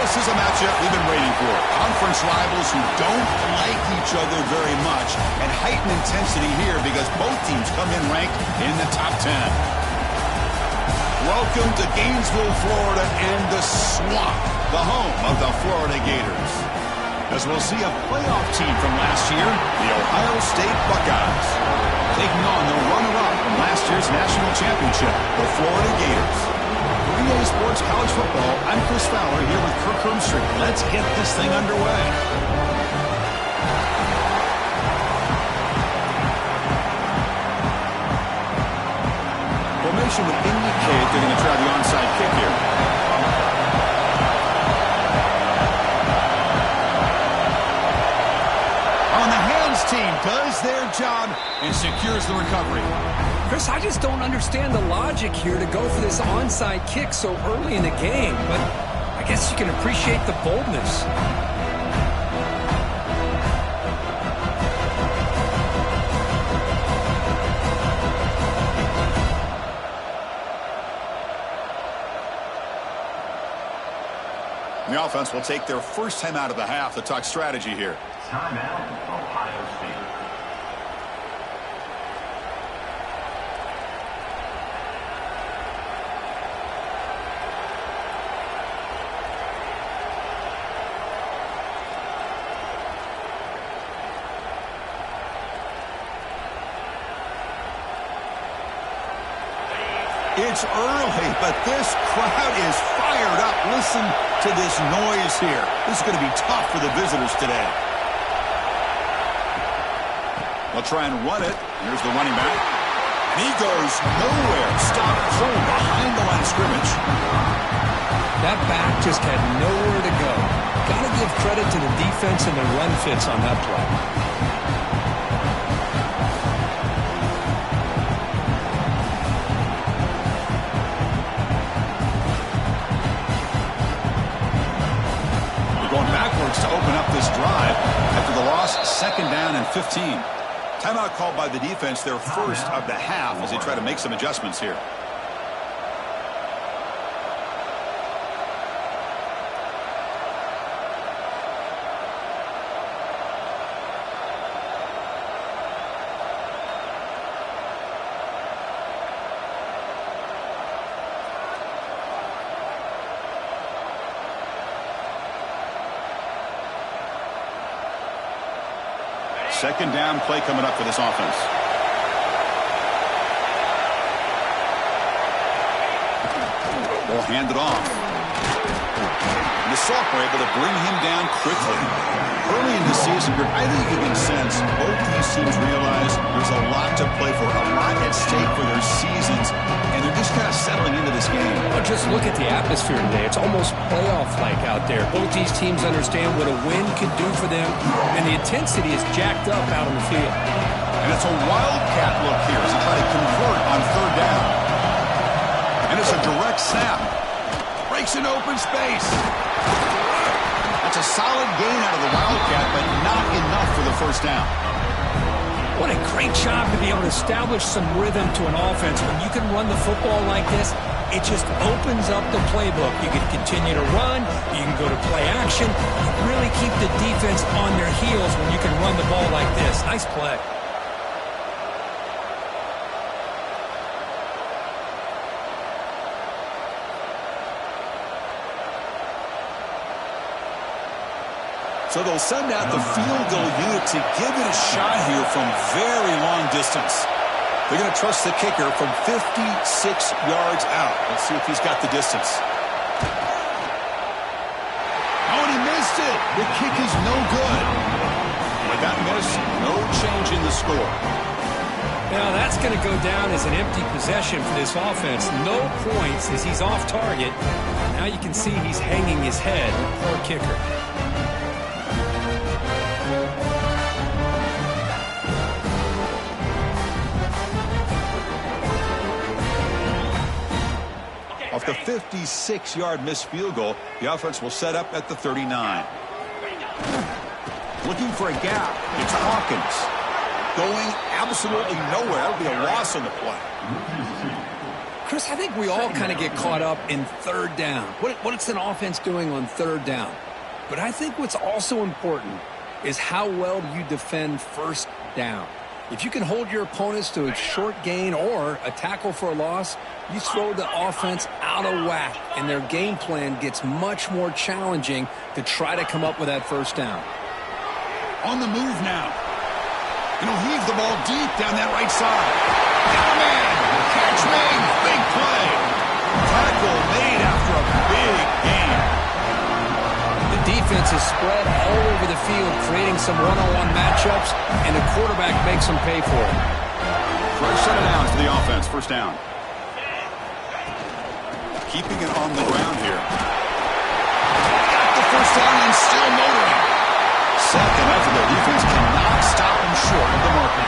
This is a matchup we've been waiting for. Conference rivals who don't like each other very much, and heightened intensity here because both teams come in ranked in the top 10. Welcome to Gainesville, Florida, and the Swamp, the home of the Florida Gators. As we'll see a playoff team from last year, the Ohio State Buckeyes, taking on the runner-up from last year's national championship, the Florida Gators. 3A Sports College Football, I'm Chris Fowler here with Kirk Hermstreet. Let's get this thing underway. Formation would indicate they're going to try the onside kick here. On the hands team does their job and secures the recovery. Chris, I just don't understand the logic here to go for this onside kick so early in the game, but I guess you can appreciate the boldness. The offense will take their first time out of the half to talk strategy here. Timeout, Ohio State. It's early, but this crowd is fired up. Listen to this noise here. This is going to be tough for the visitors today. They'll try and run it. Here's the running back. And he goes nowhere. Stopped cold behind the line of scrimmage. That back just had nowhere to go. Got to give credit to the defense and the run fits on that play. To open up this drive after the loss, 2nd down and 15. Timeout called by the defense, their first of the half as they try to make some adjustments here. Second down play coming up for this offense. Ball handed off. And the sophomore able to bring him down quickly. Early in the season, I think you can sense both these teams realize there's a lot to play for, a lot at stake for their seasons, and they're just kind of settling into this game. Well, just look at the atmosphere today. It's almost playoff-like out there. Both these teams understand what a win could do for them, and the intensity is jacked up out on the field. And it's a wildcat look here as they try to convert on 3rd down. And it's a direct snap. Breaks an open space. That's a solid gain out of the wildcat, but not enough for the first down. What a great job to be able to establish some rhythm to an offense. When you can run the football like this, it just opens up the playbook. You can continue to run. You can go to play action. You really keep the defense on their heels when you can run the ball like this. Nice play. So they'll send out the field goal unit to give it a shot here from very long distance. They're going to trust the kicker from 56 yards out. Let's see if he's got the distance. Oh, and he missed it. The kick is no good. With that miss, no change in the score. Now that's going to go down as an empty possession for this offense. No points as he's off target. Now you can see he's hanging his head. Poor kicker. Off the 56-yard missed field goal, the offense will set up at the 39. Looking for a gap. It's Hawkins. Going absolutely nowhere. That'll be a loss on the play. Chris, I think we all kind of get caught up in third down. What's an offense doing on third down? But I think what's also important is how well do you defend first down. If you can hold your opponents to a short gain or a tackle for a loss, you throw the offense out of whack, and their game plan gets much more challenging to try to come up with that first down. On the move now. And he'll heave the ball deep down that right side. Got a man. Catch made. Big play. Tackle made after a big gain. The defense is spread all over the field, creating some one-on-one matchups, and the quarterback makes them pay for it. Fresh set of downs to the offense. First down. Keeping it on the ground here. Got the first down and still motoring. Second effort, the defense cannot stop him short of the marker.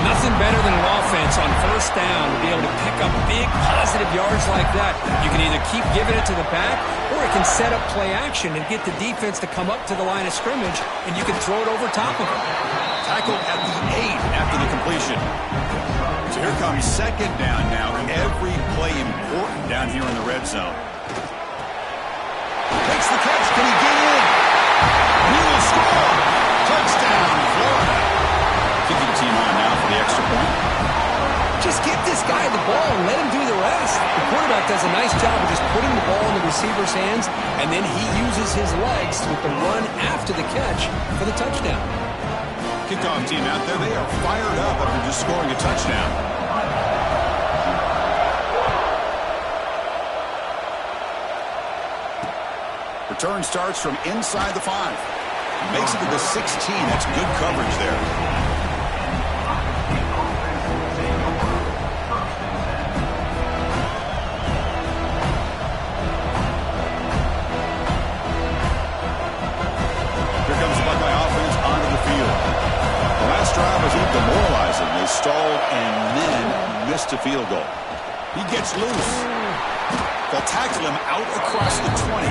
Nothing better than an offense on first down to be able to pick up big positive yards like that. You can either keep giving it to the back, or it can set up play action and get the defense to come up to the line of scrimmage, and you can throw it over top of them. Tackled at the 8 after the completion. So here comes second down now. Every play important down here in the red zone. Makes the catch. Can he get in? He will score. Touchdown, Florida. Kicking team on now for the extra point. Just get this guy the ball and let him do the rest. The quarterback does a nice job of just putting the ball in the receiver's hands, and then he uses his legs with the run after the catch for the touchdown. Kickoff team out there. They are fired up after just scoring a touchdown. Return starts from inside the 5. Makes it to the 16. That's good coverage there. Here comes the Buckeye offense onto the field. The last drive was demoralizing. They stalled and then missed a field goal. He gets loose. They'll tackle him out across the 20.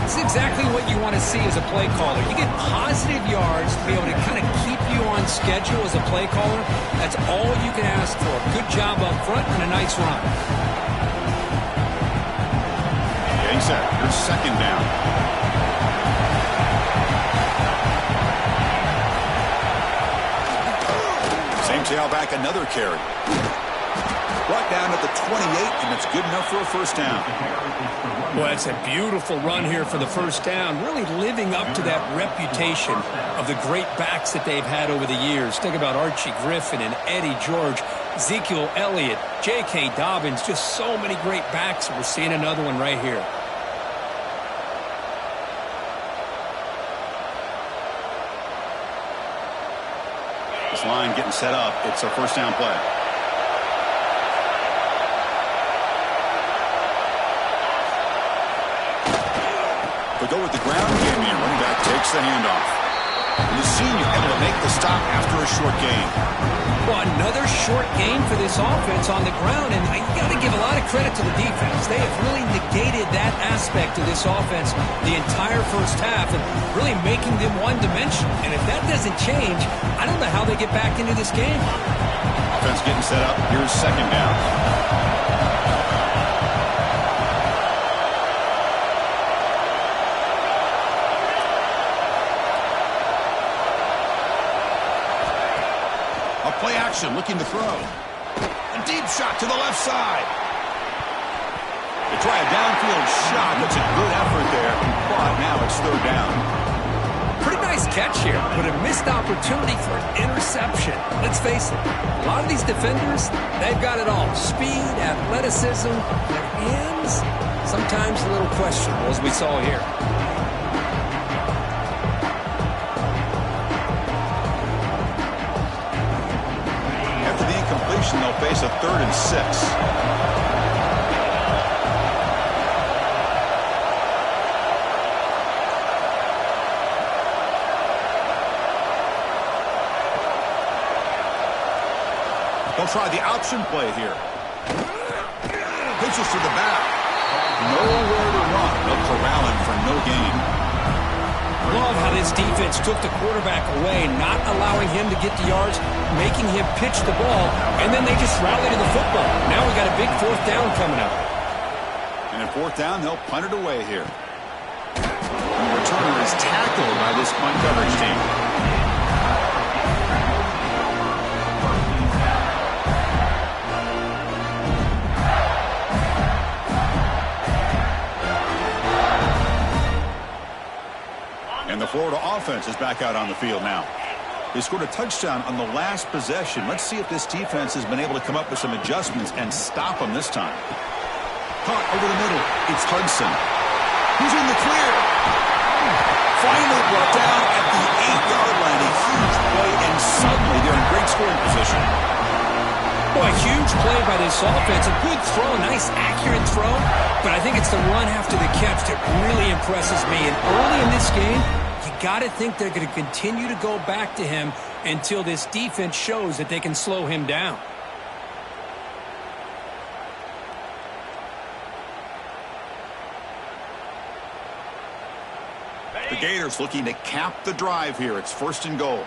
It's exactly what you want to see as a play caller. You get positive yards to be able to kind of keep you on schedule as a play caller. That's all you can ask for. Good job up front and a nice run. Getting set. Here's second down. Same tailback, another carry. Brought down at the 28, and it's good enough for a first down. Well, it's a beautiful run here for the first down, really living up to that reputation of the great backs that they've had over the years. Think about Archie Griffin and Eddie George, Ezekiel Elliott, J.K. Dobbins, just so many great backs. We're seeing another one right here. This line getting set up. It's a first down play. They go with the ground game here. Running back takes the handoff. And the senior able to make the stop after a short gain. Well, another short gain for this offense on the ground, and you got to give a lot of credit to the defense. They have really negated that aspect of this offense the entire first half and really making them one-dimensional. And if that doesn't change, I don't know how they get back into this game. Offense getting set up. Here's second down. Play action, looking to throw. A deep shot to the left side. They try a downfield shot. That's a good effort there. But now it's third down. Pretty nice catch here, but a missed opportunity for an interception. Let's face it, a lot of these defenders, they've got it all. Speed, athleticism, their hands, sometimes a little questionable, as we saw here. They'll face a 3rd and 6. They'll try the option play here. Pitches to the back. Nowhere to run. They'll corral him for no gain. Love how this defense defense took the quarterback away, not allowing him to get the yards, making him pitch the ball, and then they just rallied to the football. Now we got a big fourth down coming up. And in fourth down, they'll punt it away here. And the returner is tackled by this punt coverage team. And the Florida offense is back out on the field now. They scored a touchdown on the last possession. Let's see if this defense has been able to come up with some adjustments and stop them this time. Caught over the middle. It's Hudson. He's in the clear. Finally brought down at the 8-yard line. A huge play, and suddenly they're in great scoring position. Boy, huge play by this offense. A good throw, nice accurate throw. But I think it's the run after the catch that really impresses me. And early in this game, you got to think they're going to continue to go back to him until this defense shows that they can slow him down. The Gators looking to cap the drive here. It's first and goal.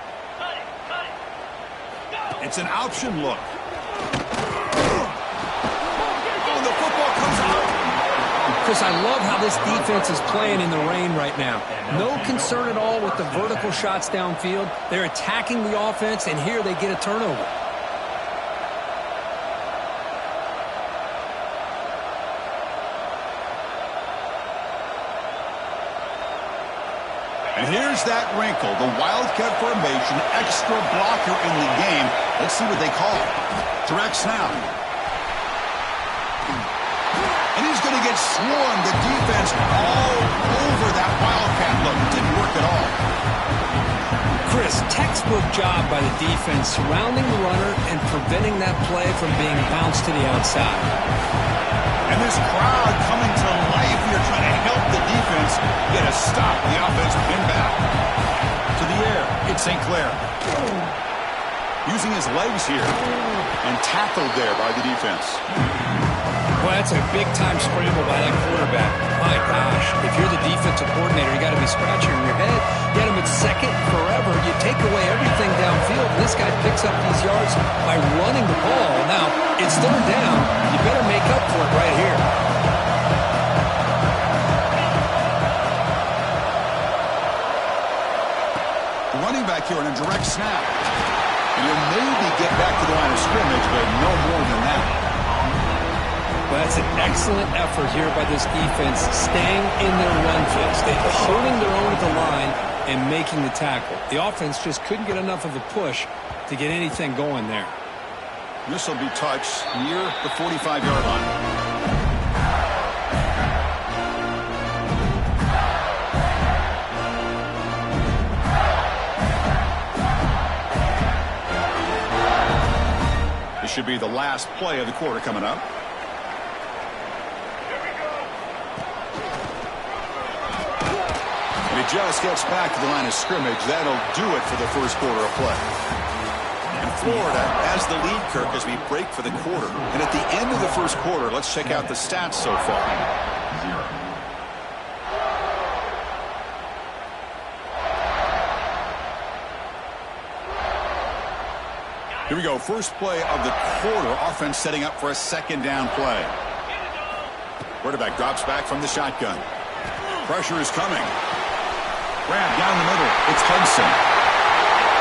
It's an option look. Oh, the football comes out. Chris, I love how this defense is playing in the rain right now. No concern at all with the vertical shots downfield. They're attacking the offense, and here they get a turnover. And here's that wrinkle, the Wildcat formation, extra blocker in the game. Let's see what they call it. Direct snap. And he's going to get swarmed. The defense all over that Wildcat look. It didn't work at all. Chris, textbook job by the defense surrounding the runner and preventing that play from being bounced to the outside. And this crowd coming to life here trying to help the defense get a stop. The offense pin back. To the air. It's St. Clair. Using his legs here. And tackled there by the defense. Well, that's a big-time scramble by that quarterback. My gosh, if you're the defensive coordinator, you got to be scratching your head. Get him at second forever. You take away everything downfield. This guy picks up these yards by running the ball. Now, it's third down. You better make up for it right here. The running back here on a direct snap. And he'll maybe get back to the line of scrimmage, but no more than that. Well, that's an excellent effort here by this defense, staying in their run fix. They're holding their own at the line and making the tackle. The offense just couldn't get enough of a push to get anything going there. This will be touched near the 45-yard line. This should be the last play of the quarter coming up. Just gets back to the line of scrimmage. That'll do it for the first quarter of play. And Florida has the lead, Kirk, as we break for the quarter. And at the end of the first quarter, let's check out the stats so far. Here we go. First play of the quarter. Offense setting up for a second down play. Quarterback drops back from the shotgun. Pressure is coming. Grab down the middle. It's Hudson.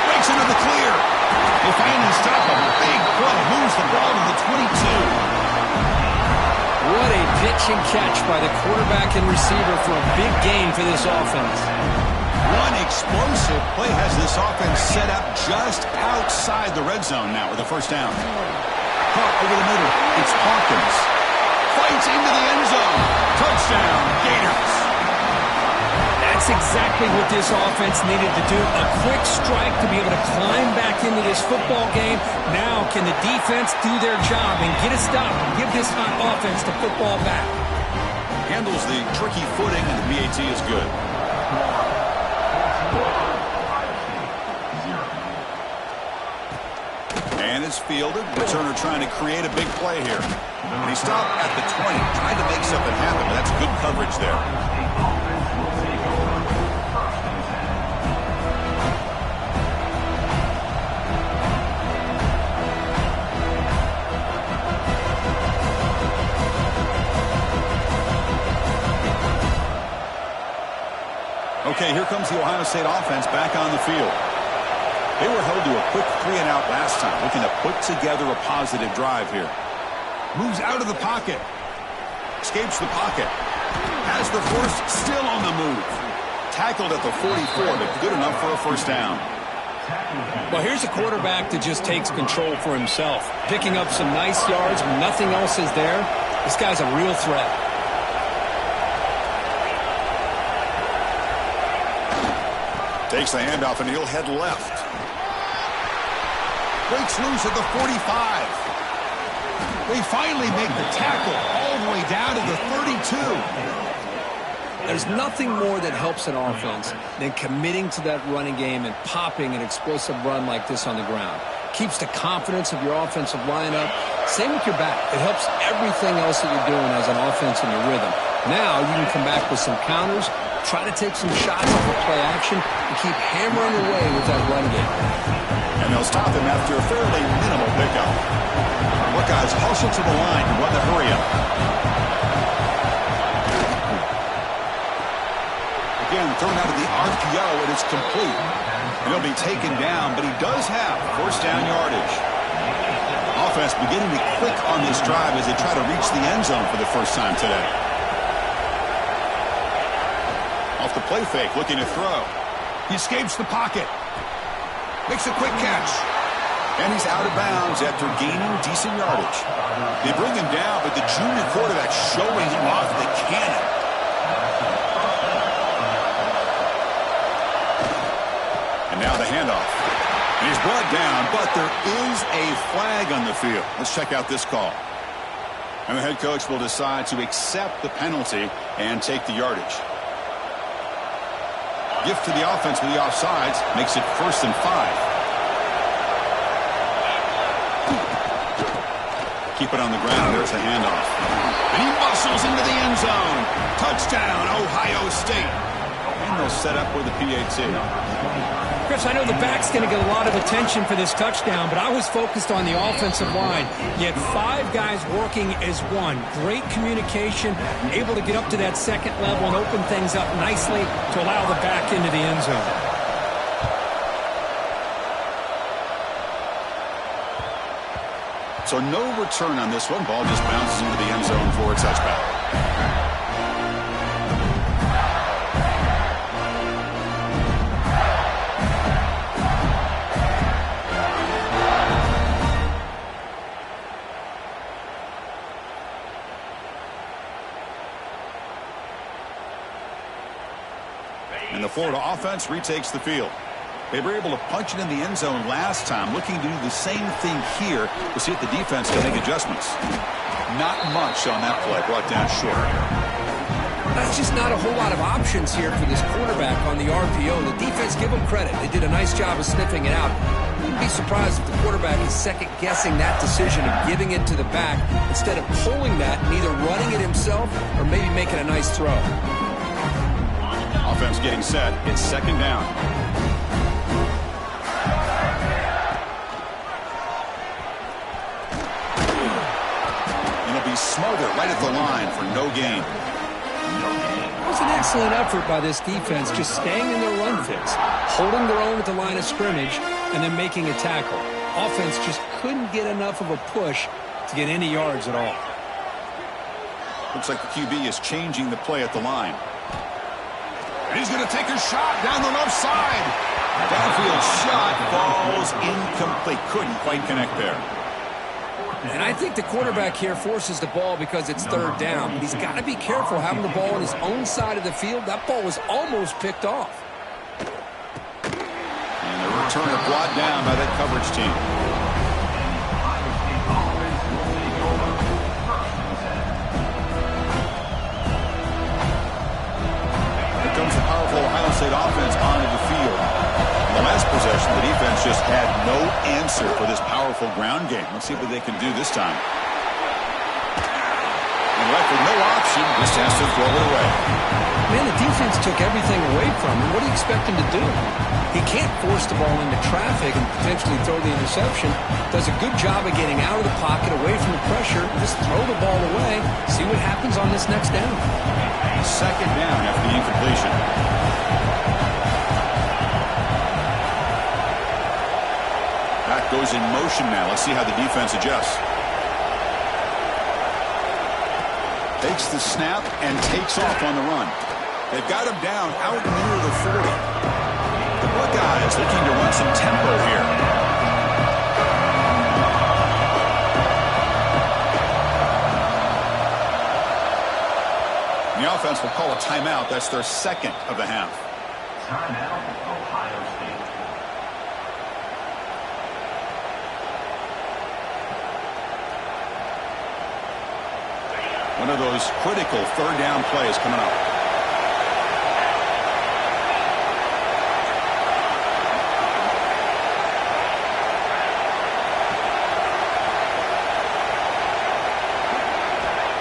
Breaks into the clear. They finally stop him. Big play. Moves the ball to the 22. What a pitch and catch by the quarterback and receiver for a big gain for this offense. One explosive play has this offense set up just outside the red zone now with a first down. Caught over the middle. It's Hawkins. Fights into the end zone. Touchdown, Gators. That's exactly what this offense needed to do. A quick strike to be able to climb back into this football game. Now can the defense do their job and get a stop and give this hot offense the football back? Handles the tricky footing, and the PAT is good. And it's fielded. Returner trying to create a big play here. And he stopped at the 20, trying to make something happen, but that's good coverage there. Okay, here comes the Ohio State offense back on the field. They were held to a quick 3-and-out last time, looking to put together a positive drive here. Moves out of the pocket. Escapes the pocket. Has the first, still on the move. Tackled at the 44, but good enough for a first down. Well, here's a quarterback that just takes control for himself. Picking up some nice yards when nothing else is there. This guy's a real threat. Takes the handoff, and he'll head left. Breaks loose at the 45. They finally make the tackle all the way down to the 32. There's nothing more that helps an offense than committing to that running game and popping an explosive run like this on the ground. Keeps the confidence of your offensive lineup. Same with your back. It helps everything else that you're doing as an offense in your rhythm. Now you can come back with some counters, try to take some shots off of play action, and keep hammering away with that run game. And they'll stop him after a fairly minimal pickup. Buckeyes hustle to the line and run the hurry up. Again, thrown out of the RPO, and it's complete. And he'll be taken down, but he does have first down yardage. Offense beginning to click on this drive as they try to reach the end zone for the first time today. Off the play fake, looking to throw. He escapes the pocket. Makes a quick catch. And he's out of bounds after gaining decent yardage. They bring him down, but the junior quarterback showing him off the cannon. And now the handoff. And he's brought down, but there is a flag on the field. Let's check out this call. And the head coach will decide to accept the penalty and take the yardage. Gift to the offense with the offsides makes it 1st and 5. Keep it on the ground. There's the handoff. And he muscles into the end zone. Touchdown, Ohio State. And they'll set up with the PAT. Chris, I know the back's going to get a lot of attention for this touchdown, but I was focused on the offensive line. You had 5 guys working as one. Great communication, able to get up to that second level and open things up nicely to allow the back into the end zone. So no return on this one. Ball just bounces into the end zone for a touchback. And the Florida offense retakes the field. They were able to punch it in the end zone last time, looking to do the same thing here to see if the defense can make adjustments. Not much on that play, brought down short. That's just not a whole lot of options here for this quarterback on the RPO. The defense, give them credit. They did a nice job of sniffing it out. Wouldn't be surprised if the quarterback is second-guessing that decision of giving it to the back instead of pulling that and either running it himself or maybe making a nice throw. Offense getting set. It's 2nd down. Smothered right at the line for no gain. It was an excellent effort by this defense, just staying in their run fits, holding their own at the line of scrimmage, and then making a tackle. Offense just couldn't get enough of a push to get any yards at all. Looks like the QB is changing the play at the line. And he's going to take a shot down the left side. Downfield shot falls incomplete. Couldn't quite connect there. And I think the quarterback here forces the ball because it's 3rd down. But he's got to be careful having the ball on his own side of the field. That ball was almost picked off. And the returner brought down by that coverage team. Here comes the powerful Ohio State offense onto the field. The last possession, the defense just had no answer for this powerful ground game. Let's see what they can do this time. And left with no option, just has to throw it away. Man, the defense took everything away from him. What do you expect him to do? He can't force the ball into traffic and potentially throw the interception. Does a good job of getting out of the pocket, away from the pressure, just throw the ball away, see what happens on this next down. 2nd down after the incompletion. motion now. Let's see how the defense adjusts. Takes the snap and takes off on the run. They've got him down out near the 40. The Buckeyes looking to run some tempo here. The offense will call a timeout. That's their second of the half. Timeout, Ohio State. One of those critical third down plays coming up.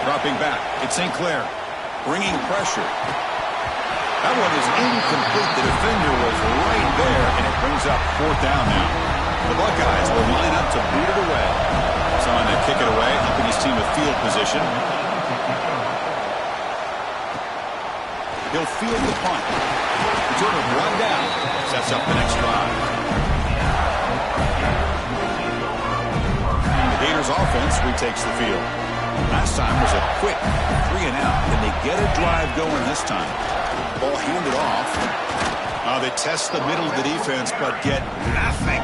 Dropping back. It's St. Clair. Bringing pressure. That one is incomplete. The defender was right there, and it brings up fourth down now. The Buckeyes will line up to boot it away. Someone to kick it away, helping his team with field position. He'll field the punt. Return of one down. Sets up the next drive. The Gators offense retakes the field. Last time was a quick 3-and-out, and they get a drive going this time. Ball handed off. They test the middle of the defense, but get nothing.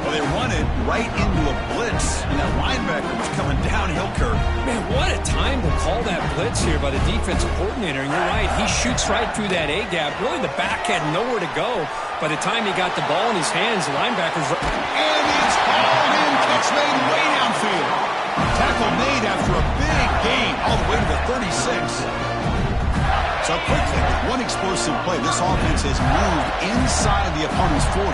Well, they run it right into a blitz, and that linebacker was coming downhill curve. Man, what a time to call that blitz here by the defensive coordinator. And you're right, he shoots right through that A-gap. Really, the back had nowhere to go. By the time he got the ball in his hands, the linebacker's... And it's hauled in. Catch made way downfield. Tackle made after a big gain all the way to the 36. So quickly, with one explosive play, this offense has moved inside the opponent's 40.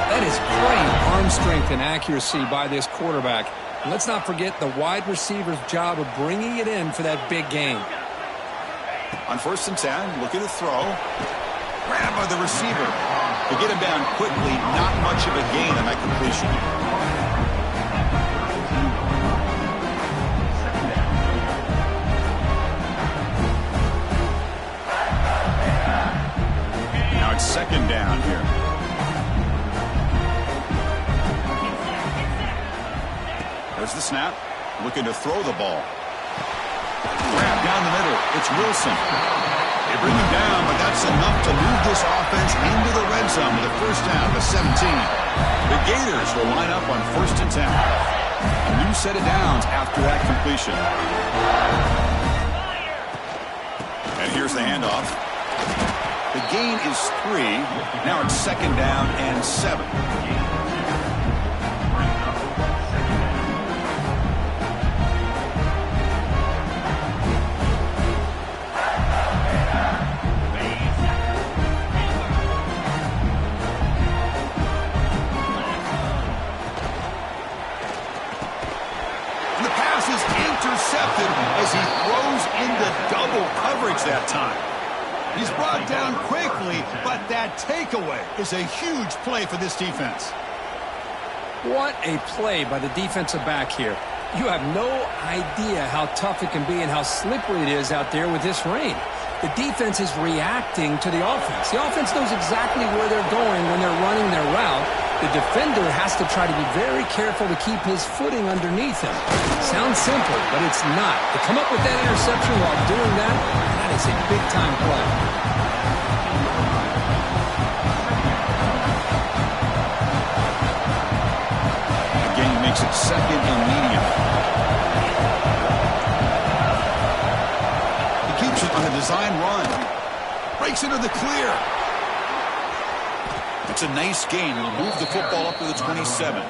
That is great arm strength and accuracy by this quarterback. And let's not forget the wide receiver's job of bringing it in for that big gain. On 1st and 10, looking to throw. Grab by the receiver. To get him down quickly, not much of a gain on that completion. Now it's 2nd down here. There's the snap. Looking to throw the ball. Grab down the middle. It's Wilson. They bring him down, but that's enough to move this offense into the red zone with a first down to 17. The Gators will line up on 1st and 10. A new set of downs after that completion. And here's the handoff. The gain is 3. Now it's 2nd down and 7. Intercepted as he throws into double coverage that time. He's brought down quickly, but that takeaway is a huge play for this defense. What a play by the defensive back here. You have no idea how tough it can be and how slippery it is out there with this rain. The defense is reacting to the offense. The offense knows exactly where they're going when they're running their route. The defender has to try to be very careful to keep his footing underneath him. Sounds simple, but it's not. To come up with that interception while doing that, that is a big-time play. Again, makes it 2nd and medium. He keeps it on a design run. Breaks into the clear. It's a nice gain. He'll move the football up to the 27.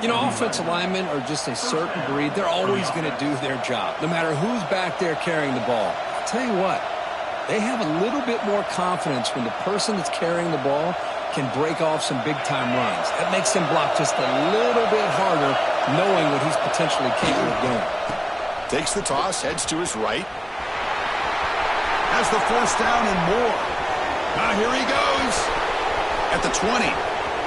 You know, offensive linemen are just a certain breed. They're always going to do their job, no matter who's back there carrying the ball. I'll tell you what, they have a little bit more confidence when the person that's carrying the ball can break off some big-time runs. That makes them block just a little bit harder, knowing what he's potentially capable of doing. Takes the toss, heads to his right. Has the 4th down and more. Now here he goes. At the 20.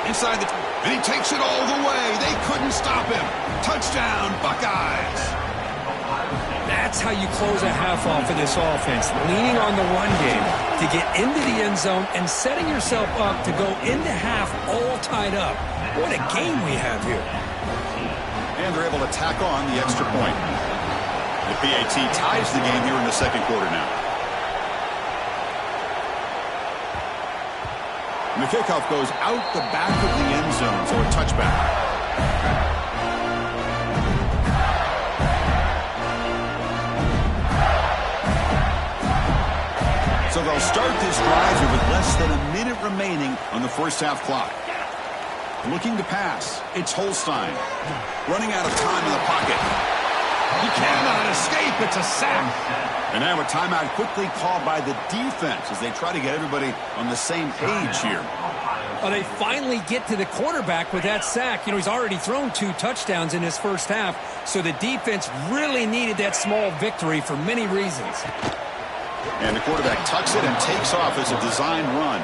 Inside the... And he takes it all the way. They couldn't stop him. Touchdown, Buckeyes. That's how you close a half off of this offense, leaning on the run game to get into the end zone and setting yourself up to go into half all tied up. What a game we have here. And they're able to tack on the extra point. The PAT ties the game here in the second quarter now. And the kickoff goes out the back of the end zone, so a touchback. So they'll start this drive with less than a minute remaining on the first half clock. Looking to pass. It's Holstein. Running out of time in the pocket. He cannot escape. It's a sack. And now a timeout quickly called by the defense as they try to get everybody on the same page here. Well, they finally get to the quarterback with that sack. You know, he's already thrown 2 touchdowns in his first half, so the defense really needed that small victory for many reasons. And the quarterback tucks it and takes off as a design run.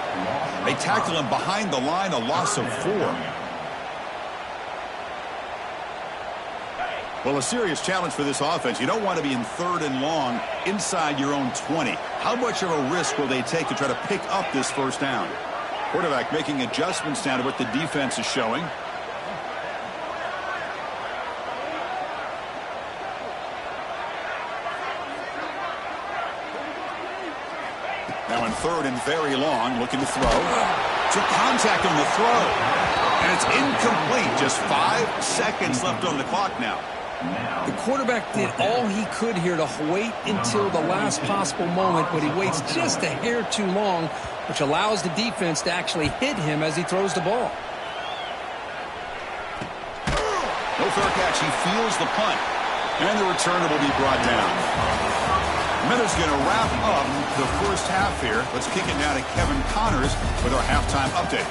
They tackle him behind the line, a loss of 4. Well, a serious challenge for this offense. You don't want to be in 3rd and long inside your own 20. How much of a risk will they take to try to pick up this first down? Quarterback making adjustments down to what the defense is showing. Now in 3rd and very long, looking to throw. Took contact on the throw. And it's incomplete. Just 5 seconds left on the clock now. The quarterback did all he could here to wait until the last possible moment, but he waits just a hair too long, which allows the defense to actually hit him as he throws the ball. No fair catch. He feels the punt. And the returner will be brought down. Miller's going to wrap up the first half here. Let's kick it now to Kevin Connors with our halftime update.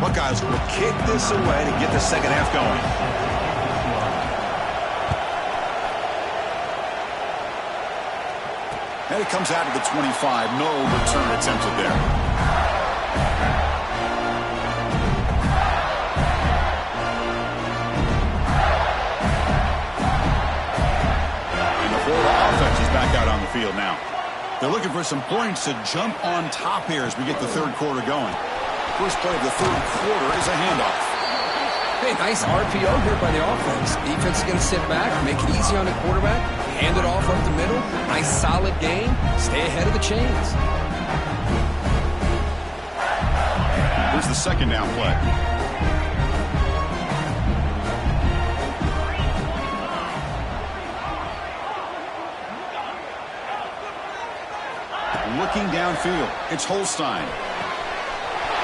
Buckeyes will kick this away to get the second half going. And it comes out of the 25. No return attempted there. Offense is back out on the field now. They're looking for some points to jump on top here as we get the third quarter going. First play of the third quarter is a handoff. Hey, nice RPO here by the offense. Defense is going to sit back, make it easy on the quarterback, hand it off up the middle. Nice solid game. Stay ahead of the chains. Here's the second down play. Looking downfield, it's Holstein.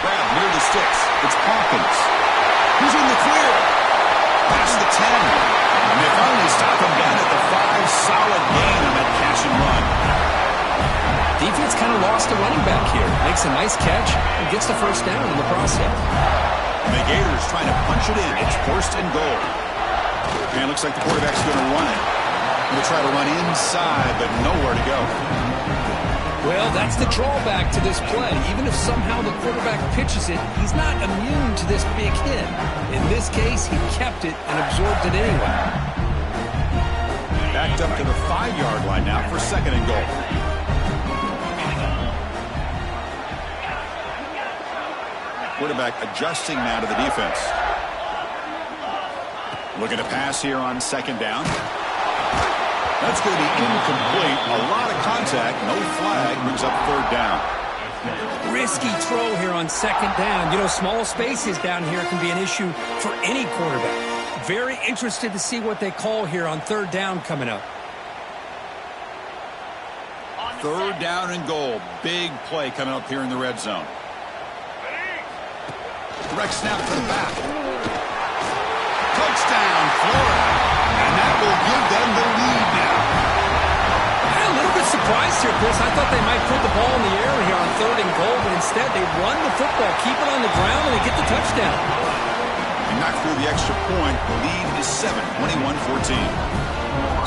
Grab near the sticks. It's Hawkins. He's in the clear. Past the 10. And they finally stop him down at the 5. Solid gain on that catch and run. Defense kind of lost a running back here. Makes a nice catch and gets the first down in the process. And the Gators trying to punch it in. It's 1st and goal. And it looks like the quarterback's going to run it. Going to try to run inside, but nowhere to go. Well, that's the drawback to this play. Even if somehow the quarterback pitches it, he's not immune to this big hit. In this case, he kept it and absorbed it anyway. Backed up to the 5-yard line now for 2nd and goal. Quarterback adjusting now to the defense. Looking to pass here on 2nd down. That's going to be incomplete. A lot of contact. No flag. Brings up 3rd down. Risky throw here on 2nd down. You know, small spaces down here can be an issue for any quarterback. Very interested to see what they call here on 3rd down coming up. 3rd down and goal. Big play coming up here in the red zone. Direct snap to the back. Touchdown, Florida. And that will give them the lead now. I'm a little bit surprised here, Chris. I thought they might put the ball in the air here on 3rd and goal, but instead they run the football, keep it on the ground, and they get the touchdown. They knock through the extra point. The lead is 7, 21-14.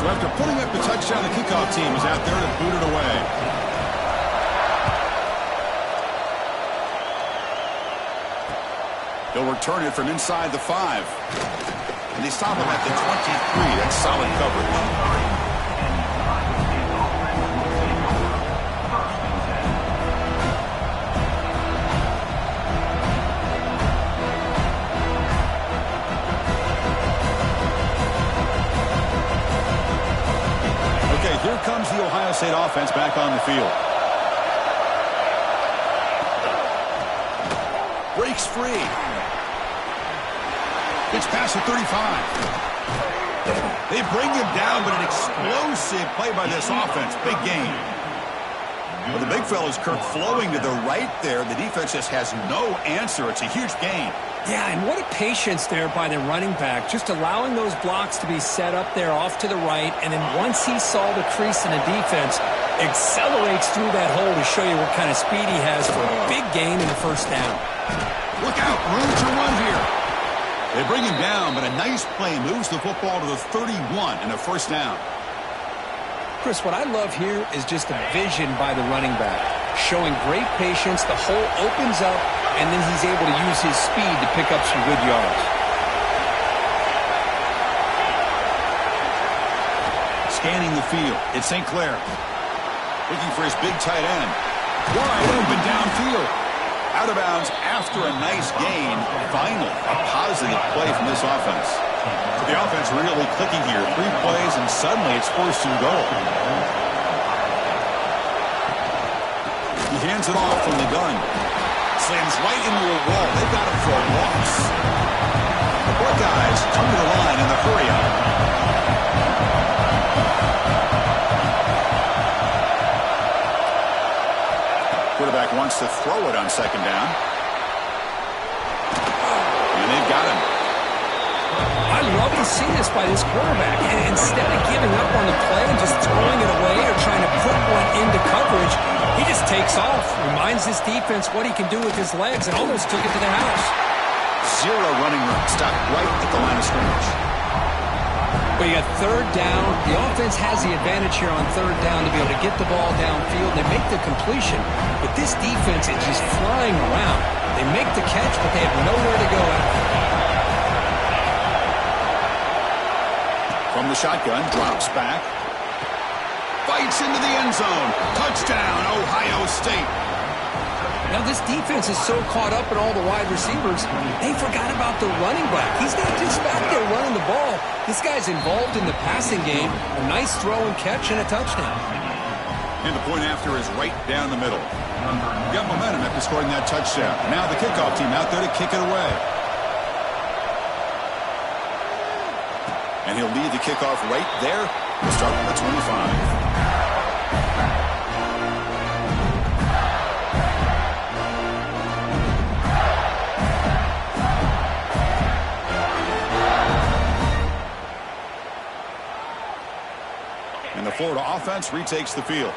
So after putting up the touchdown, the kickoff team is out there to boot it away. They'll return it from inside the 5. And they stop him at the 23. That's solid coverage. Here comes the Ohio State offense back on the field. Breaks free. Gets past the 35. They bring him down, but an explosive play by this offense. Big gain. Well, the big fella's Kirk flowing to the right there. The defense just has no answer. It's a huge gain. Yeah, and what a patience there by the running back, just allowing those blocks to be set up there off to the right, and then once he saw the crease in the defense, accelerates through that hole to show you what kind of speed he has for a big gain in the first down. Look out, room to run here. They bring him down, but a nice play moves the football to the 31 and a first down. Chris, what I love here is just the vision by the running back, showing great patience. The hole opens up, and then he's able to use his speed to pick up some good yards. Scanning the field, it's St. Clair. Looking for his big tight end. Wide open downfield. Out of bounds after a nice gain. Finally, a positive play from this offense. The offense really clicking here. 3 plays, and suddenly it's 1st and goal. He hands it off from the gun. Slams right into a wall. They've got him for a loss. The Buckeyes come to the line in the hurry-up. Quarterback wants to throw it on 2nd down. And they've got him. I love to see this by this quarterback. And instead of giving up on the play and just throwing it away or trying to put one into coverage, he just takes off, reminds his defense what he can do with his legs, and almost took it to the house. 0 running room. Stopped right at the line of scrimmage. But you got 3rd down. The offense has the advantage here on 3rd down to be able to get the ball downfield. They make the completion, but this defense is just flying around. They make the catch, but they have nowhere to go after. From the shotgun, drops back. Fights into the end zone. Touchdown, Ohio State. Now, this defense is so caught up in all the wide receivers, they forgot about the running back. He's not just back there running the ball. This guy's involved in the passing game. A nice throw and catch and a touchdown. And the point after is right down the middle. Got momentum after scoring that touchdown. Now the kickoff team out there to kick it away. And he'll lead the kickoff right there. We'll start with the 25. And the Florida offense retakes the field.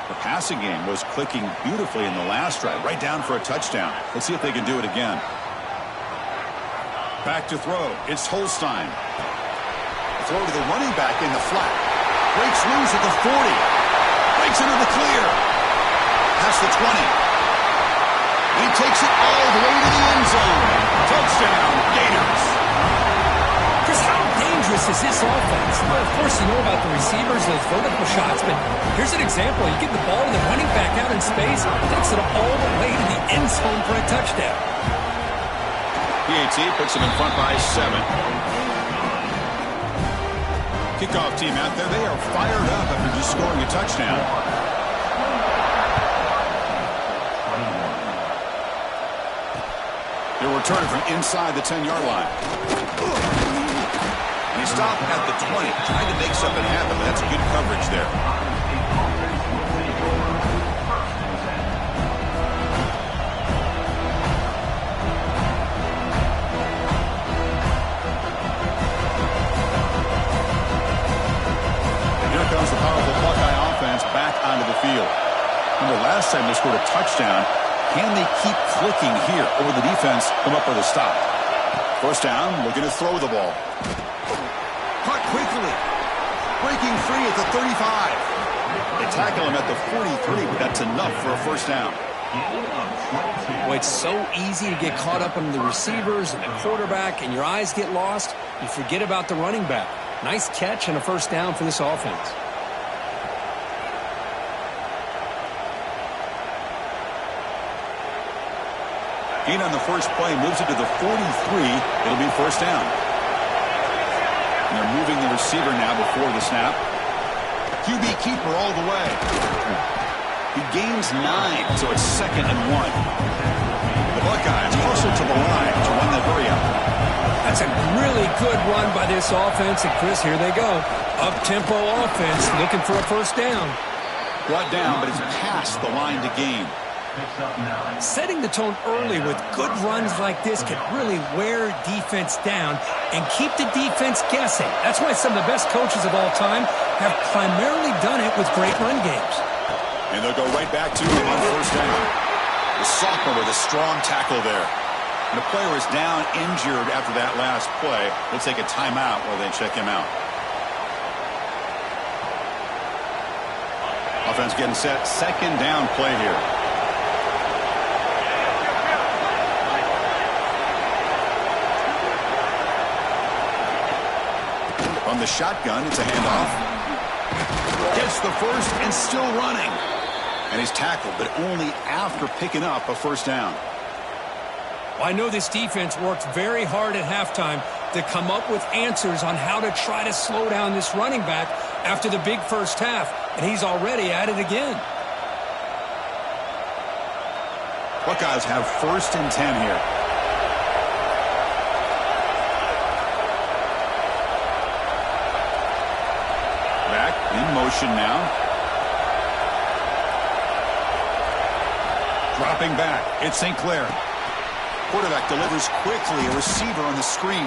The passing game was clicking beautifully in the last drive, right down for a touchdown. Let's see if they can do it again. Back to throw. It's Holstein. Throw to the running back in the flat. Breaks loose at the 40. Breaks into the clear. Past the 20. He takes it all the way to the end zone. Touchdown, Gators. Chris, how dangerous is this offense? Well, of course, you know about the receivers, those vertical shots, but here's an example. You get the ball to the running back out in space, takes it all the way to the end zone for a touchdown. PAT puts them in front by 7. Kickoff team out there, they are fired up after just scoring a touchdown. They'll return it from inside the 10-yard line. And he stopped at the 20, trying to make something happen, but that's good coverage there. Comes the powerful Buckeye offense back onto the field. Remember, last time they scored a touchdown. Can they keep clicking here, or will the defense come up with a stop? First down, looking to throw the ball. Caught quickly. Breaking free at the 35. They tackle him at the 43, but that's enough for a first down. Gain of 22. Boy, it's so easy to get caught up on the receivers and the quarterback, and your eyes get lost. You forget about the running back. Nice catch and a first down for this offense. Gain on the first play moves it to the 43. It'll be first down. And they're moving the receiver now before the snap. QB keeper all the way. He gains 9, so it's 2nd and 1. The Buckeyes closer to the line to run the hurry up. That's a really good run by this offense. And, Chris, here they go. Up-tempo offense looking for a first down. Brought down, but it's past the line to gain. Picks up 9. Setting the tone early with good runs like this can really wear defense down and keep the defense guessing. That's why some of the best coaches of all time have primarily done it with great run games. And they'll go right back to him on first down. The sophomore with a strong tackle there. And the player is down injured after that last play. We'll take a timeout while they check him out. Offense getting set. 2nd down play here. On the shotgun, it's a handoff. Gets the first and still running. And he's tackled, but only after picking up a first down. Well, I know this defense worked very hard at halftime to come up with answers on how to try to slow down this running back after the big first half, and he's already at it again. Buckeyes have 1st and 10 here. Back in motion now. Dropping back, it's St. Clair. Quarterback delivers quickly, a receiver on the screen.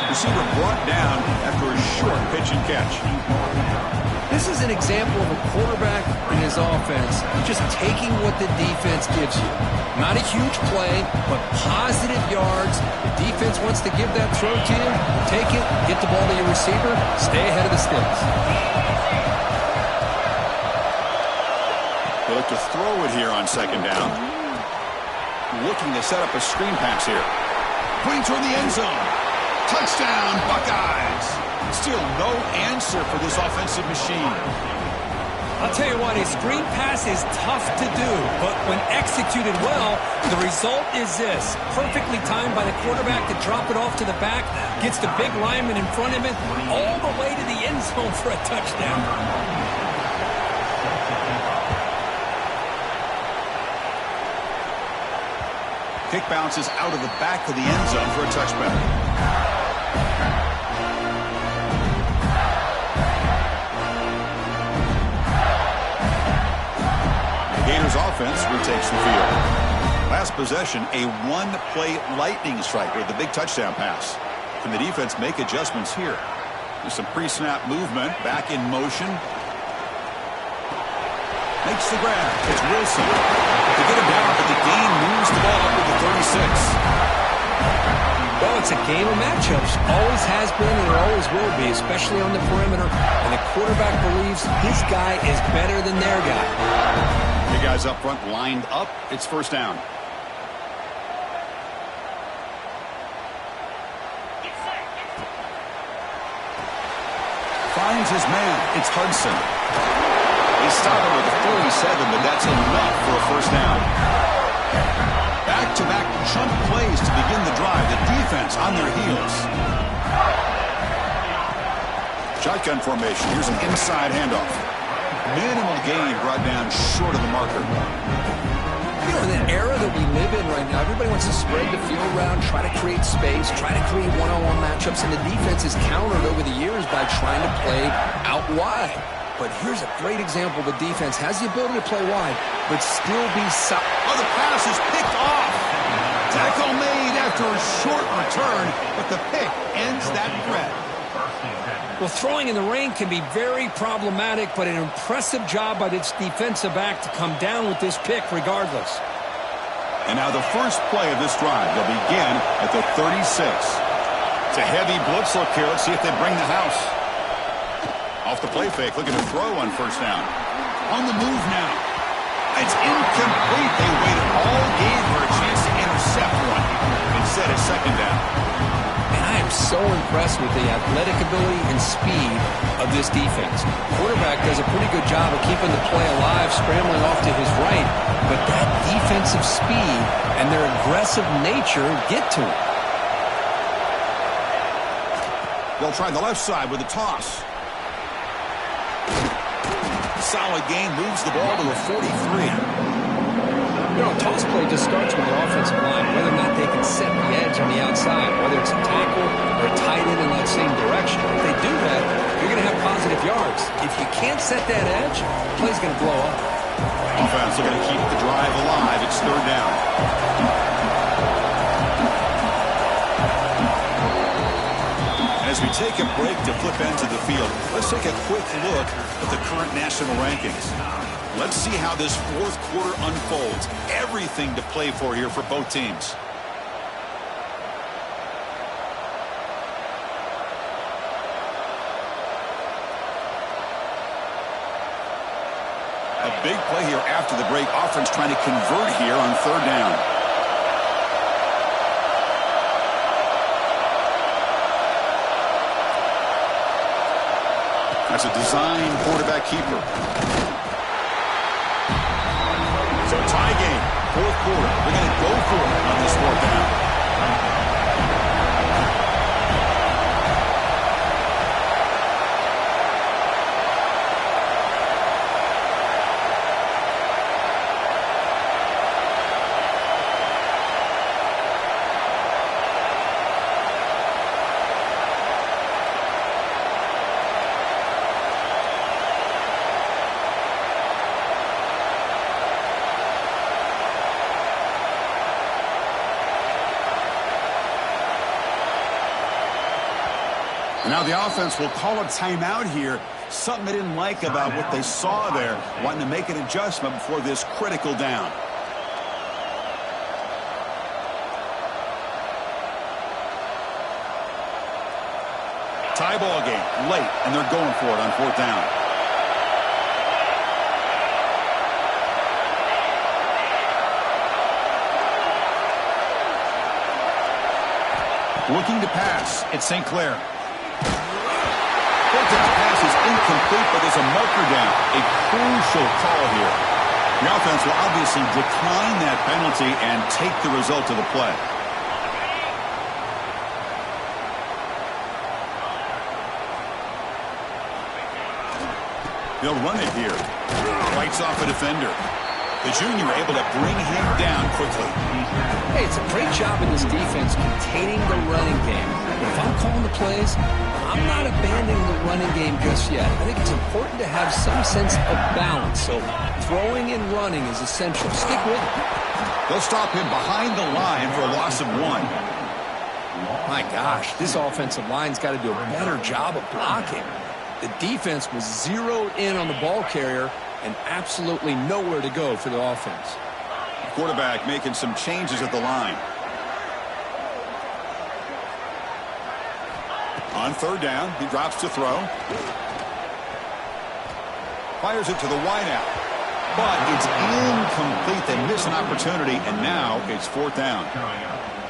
Receiver brought down after a short pitch and catch. This is an example of a quarterback and his offense just taking what the defense gives you. Not a huge play, but positive yards. The defense wants to give that throw to you. Take it, get the ball to your receiver, stay ahead of the sticks. They look to throw it here on 2nd down. Looking to set up a screen pass here. Putting toward the end zone. Touchdown, Buckeyes. Still no answer for this offensive machine. I'll tell you what, a screen pass is tough to do, but when executed well, the result is this. Perfectly timed by the quarterback to drop it off to the back, gets the big lineman in front of him, all the way to the end zone for a touchdown. Kick bounces out of the back of the end zone for a touchback. The Gators offense retakes the field. Last possession, a one-play lightning strike with the big touchdown pass. Can the defense make adjustments here? There's some pre-snap movement, back in motion. Makes the grab. It's Wilson. To get him down, but the gain moves the ball up to the 36. Well, it's a game of matchups. Always has been and it always will be, especially on the perimeter. And the quarterback believes his guy is better than their guy. The guys up front lined up. It's first down. Finds his man. It's Hudson. They stop him with a 47, but that's enough for a first down. Back-to-back chunk plays to begin the drive. The defense on their heels. Shotgun formation. Here's an inside handoff. Minimal gain brought down short of the marker. You know, in the era that we live in right now, everybody wants to spread the field around, try to create space, try to create one-on-one matchups, and the defense is countered over the years by trying to play out wide. But here's a great example. The defense has the ability to play wide, but still be solid. Oh, the pass is picked off. Tackle made after a short return, but the pick ends that threat. Well, throwing in the rain can be very problematic, but an impressive job by this defensive back to come down with this pick regardless. And now the first play of this drive. They'll begin at the 36. It's a heavy blitz look here. Let's see if they bring the house. Off the play fake, looking to throw on first down. On the move now. It's incomplete. They waited all game for a chance to intercept one. Instead, it's second down. And I am so impressed with the athletic ability and speed of this defense. Quarterback does a pretty good job of keeping the play alive, scrambling off to his right, but that defensive speed and their aggressive nature get to him. They'll try the left side with a toss. Solid gain, moves the ball to a 43. You know, a toss play just starts with the offensive line, whether or not they can set the edge on the outside, whether it's a tackle or a tight end in that same direction. If they do that, you're going to have positive yards. If you can't set that edge, the play's going to blow up. Offense are going to keep the drive alive. It's third down. As we take a break to flip into the field, let's take a quick look at the current national rankings. Let's see how this fourth quarter unfolds. Everything to play for here for both teams. A big play here after the break. Offense trying to convert here on third down. That's a design quarterback keeper. So tie game, fourth quarter. They're going to go for it on this fourth down. Now the offense will call a timeout here. Something they didn't like about what they saw there. Wanting to make an adjustment before this critical down. Tie ball game late, and they're going for it on fourth down. Looking to pass. It's St. Clair. Fourth down pass is incomplete, but there's a marker down. A crucial call here. The offense will obviously decline that penalty and take the result of the play. They'll run it here. Fights off a defender. The junior able to bring him down quickly. Hey, it's a great job in this defense containing the running game. But if I'm calling the plays, I'm not abandoning the running game just yet. I think it's important to have some sense of balance. So throwing and running is essential. Stick with it. They'll stop him behind the line for a loss of 1. My gosh, this offensive line's got to do a better job of blocking. The defense was zeroed in on the ball carrier and absolutely nowhere to go for the offense. Quarterback making some changes at the line. On third down, he drops to throw. Fires it to the wideout. But it's incomplete. They miss an opportunity, and now it's fourth down.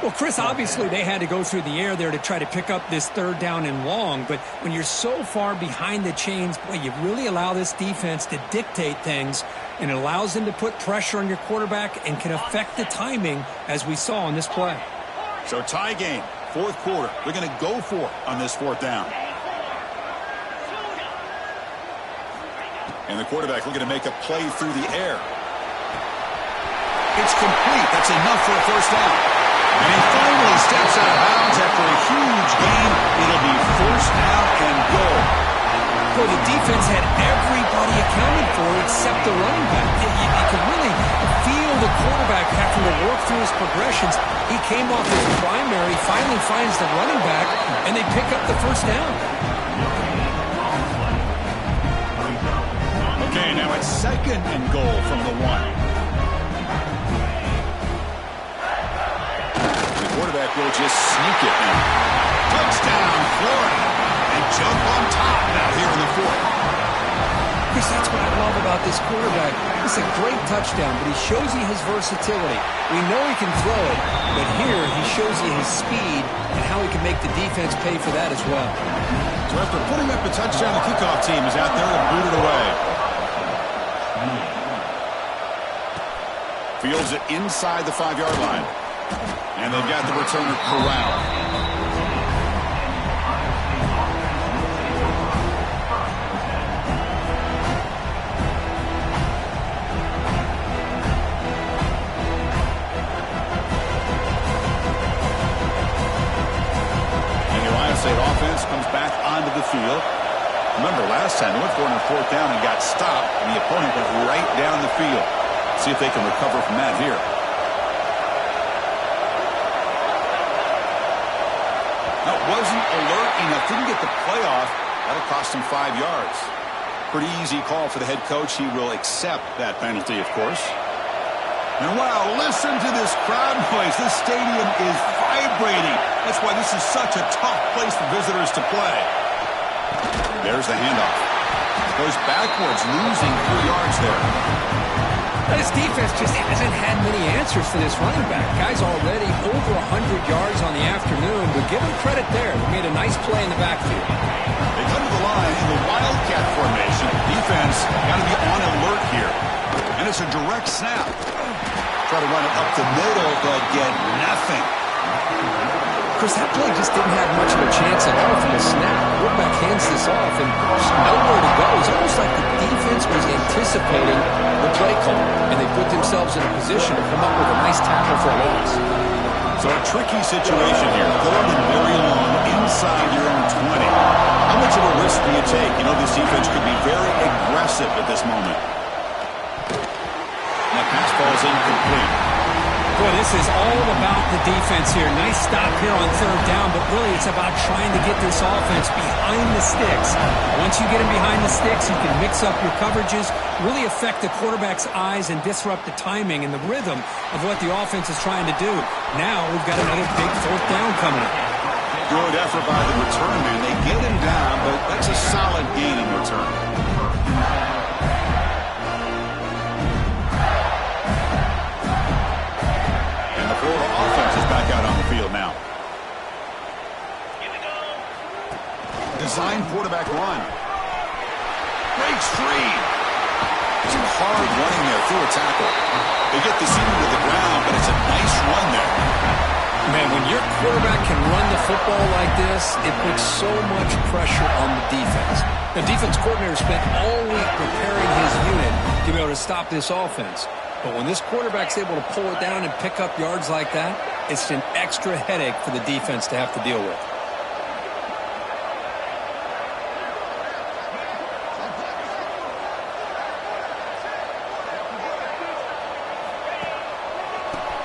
Well, Chris, obviously they had to go through the air there to try to pick up this third down and long, but when you're so far behind the chains, boy, you really allow this defense to dictate things, and it allows them to put pressure on your quarterback and can affect the timing, as we saw on this play. So tie game, fourth quarter. They're going to go for it on this fourth down. And the quarterback looking to make a play through the air. It's complete. That's enough for a first down. And he finally steps out of bounds after a huge gain. It'll be first down and goal. Well, the defense had everybody accounted for except the running back. You could really feel the quarterback having to work through his progressions. He came off his primary, finally finds the running back, and they pick up the first down. Okay, now it's second and goal from the 1. Quarterback will just sneak it in. Touchdown, Florida. And jump on top now here in the fourth. Chris, that's what I love about about this quarterback, it's a great touchdown, but he shows you his versatility. We know he can throw it, but here he shows you his speed and how he can make the defense pay for that as well. So after putting up a touchdown, the kickoff team is out there to boot it away. Fields it inside the 5-yard line. And they've got the returner corralled. State offense comes back onto the field. Remember, last time they went for it on 4th down and got stopped, and the opponent went right down the field. See if they can recover from that here. Now, wasn't alert enough, didn't get the playoff. That'll cost him 5 yards. Pretty easy call for the head coach. He will accept that penalty, of course. And wow, listen to this crowd noise. This stadium is vibrating. That's why this is such a tough place for visitors to play. There's the handoff. Goes backwards, losing 3 yards there. This defense just hasn't had many answers for this running back. Guy's already over 100 yards on the afternoon, but give him credit there. They made a nice play in the backfield. They come to the line in the Wildcat formation. Defense got to be on alert here. And it's a direct snap. Try to run it up the middle, but get nothing. Chris, that play just didn't have much of a chance at all from the snap. Quarterback hands this off, and there's nowhere to go. It's almost like the defense was anticipating the play call, and they put themselves in a position to come up with a nice tackle for a loss. So a tricky situation here. 3rd and very long inside your own 20. How much of a risk do you take? You know, this defense could be very aggressive at this moment. That pass falls incomplete. Boy, this is all about the defense here. Nice stop here on 3rd down, but really it's about trying to get this offense behind the sticks. Once you get them behind the sticks, you can mix up your coverages, really affect the quarterback's eyes and disrupt the timing and the rhythm of what the offense is trying to do. Now we've got another big 4th down coming up. Good effort by the return man. They get him down, but that's a solid gain in return. Florida offense is back out on the field now. Design quarterback run. Breaks free. Some hard running there through a tackle. They get the center to the ground, but it's a nice run there. Man, when your quarterback can run the football like this, it puts so much pressure on the defense. The defense coordinator spent all week preparing his unit to be able to stop this offense. But when this quarterback's able to pull it down and pick up yards like that, it's an extra headache for the defense to have to deal with.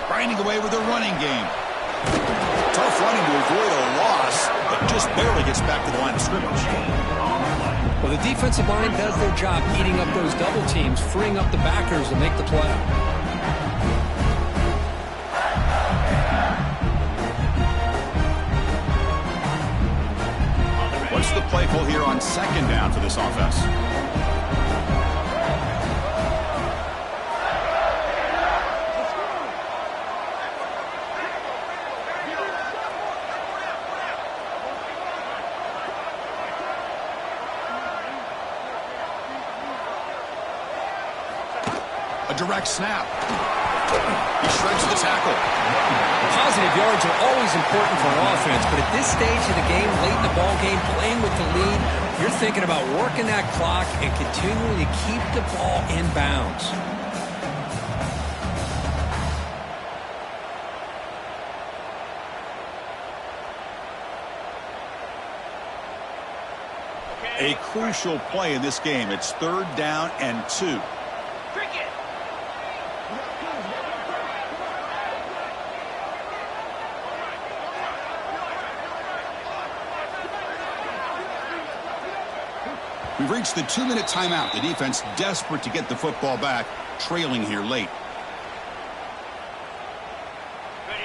Grinding away with the running game. Tough running to avoid a loss, but just barely gets back to the line of scrimmage. Well, the defensive line does their job eating up those double teams, freeing up the backers to make the play. What's the play call here on 2nd down for this offense? Direct snap. He shreds the tackle. Positive yards are always important for an offense, but at this stage of the game, late in the ball game, playing with the lead, you're thinking about working that clock and continuing to keep the ball in bounds. A crucial play in this game. It's 3rd down and 2. We've reached the 2-minute timeout. The defense desperate to get the football back, trailing here late.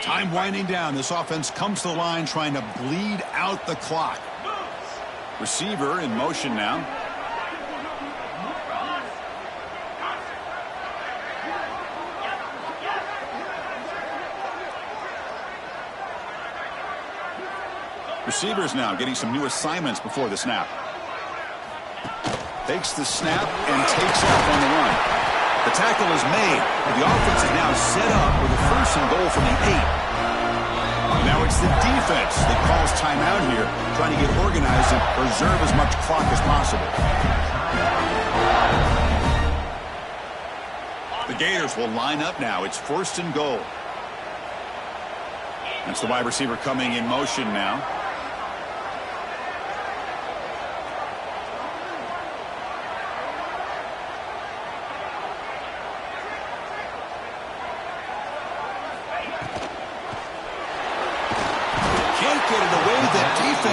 Time winding down. This offense comes to the line trying to bleed out the clock. Receiver in motion now. Receivers now getting some new assignments before the snap. Takes the snap and takes off on the run. The tackle is made. The offense is now set up with a 1st and goal from the 8. Now it's the defense that calls timeout here, trying to get organized and preserve as much clock as possible. The Gators will line up now. It's 1st and goal. That's the wide receiver coming in motion now.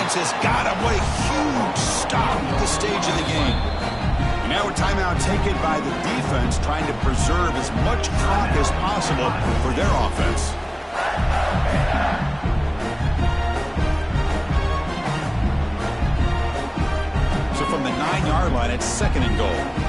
Has got him. What a huge stop at this stage of the game. And now a timeout taken by the defense, trying to preserve as much clock as possible for their offense. So from the 9-yard line, it's 2nd and goal.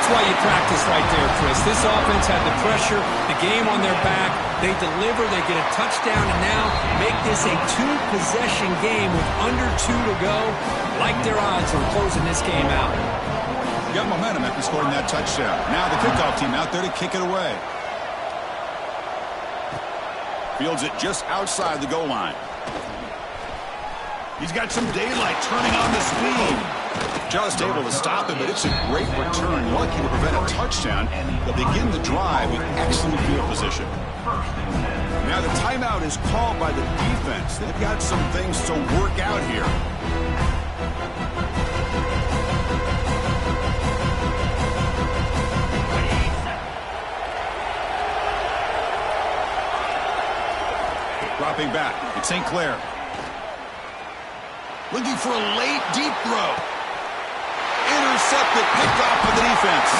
That's why you practice right there, Chris. This offense had the pressure, the game on their back. They deliver, they get a touchdown, and now make this a 2-possession game with under 2 to go. Like their odds on closing this game out. Got momentum after scoring that touchdown. Now the kickoff team out there to kick it away. Fields it just outside the goal line. He's got some daylight turning on the speed. Just able to stop him, but it's a great return. Lucky to prevent a touchdown. They'll begin the drive with excellent field position. Now the timeout is called by the defense. They've got some things to work out here. Dropping back, it's St. Clair. Looking for a late, deep throw. Intercepted, picked off by the defense.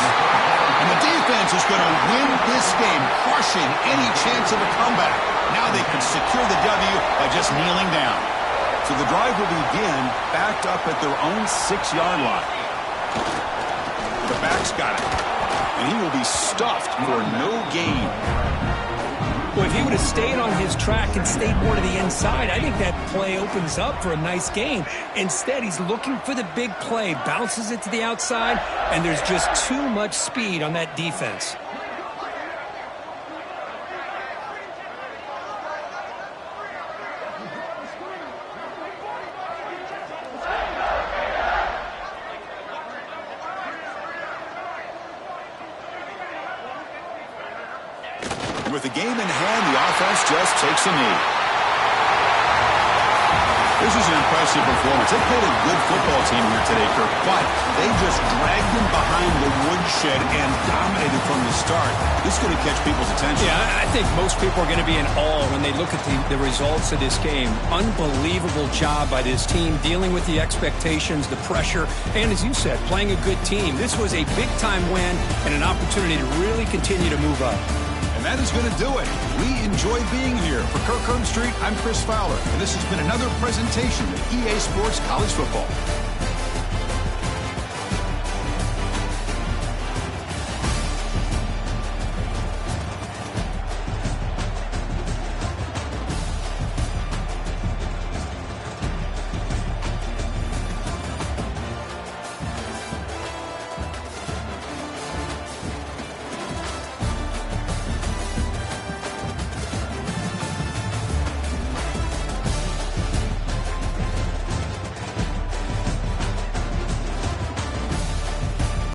And the defense is going to win this game, crushing any chance of a comeback. Now they can secure the W by just kneeling down. So the drive will begin backed up at their own 6-yard line. The back's got it. And he will be stuffed for no gain. Well, if he would have stayed on his track and stayed more to the inside, I think that play opens up for a nice gain. Instead, he's looking for the big play, bounces it to the outside, and there's just too much speed on that defense. With the game in hand, the offense just takes a knee. This is an impressive performance. They played a good football team here today, Kirk, but they just dragged them behind the woodshed and dominated from the start. This is going to catch people's attention. Yeah, I think most people are going to be in awe when they look at the results of this game. Unbelievable job by this team, dealing with the expectations, the pressure, and as you said, playing a good team. This was a big-time win and an opportunity to really continue to move up. And that is going to do it. We enjoy being here. For Kirk Herbstreit, I'm Chris Fowler, and this has been another presentation of EA Sports College Football.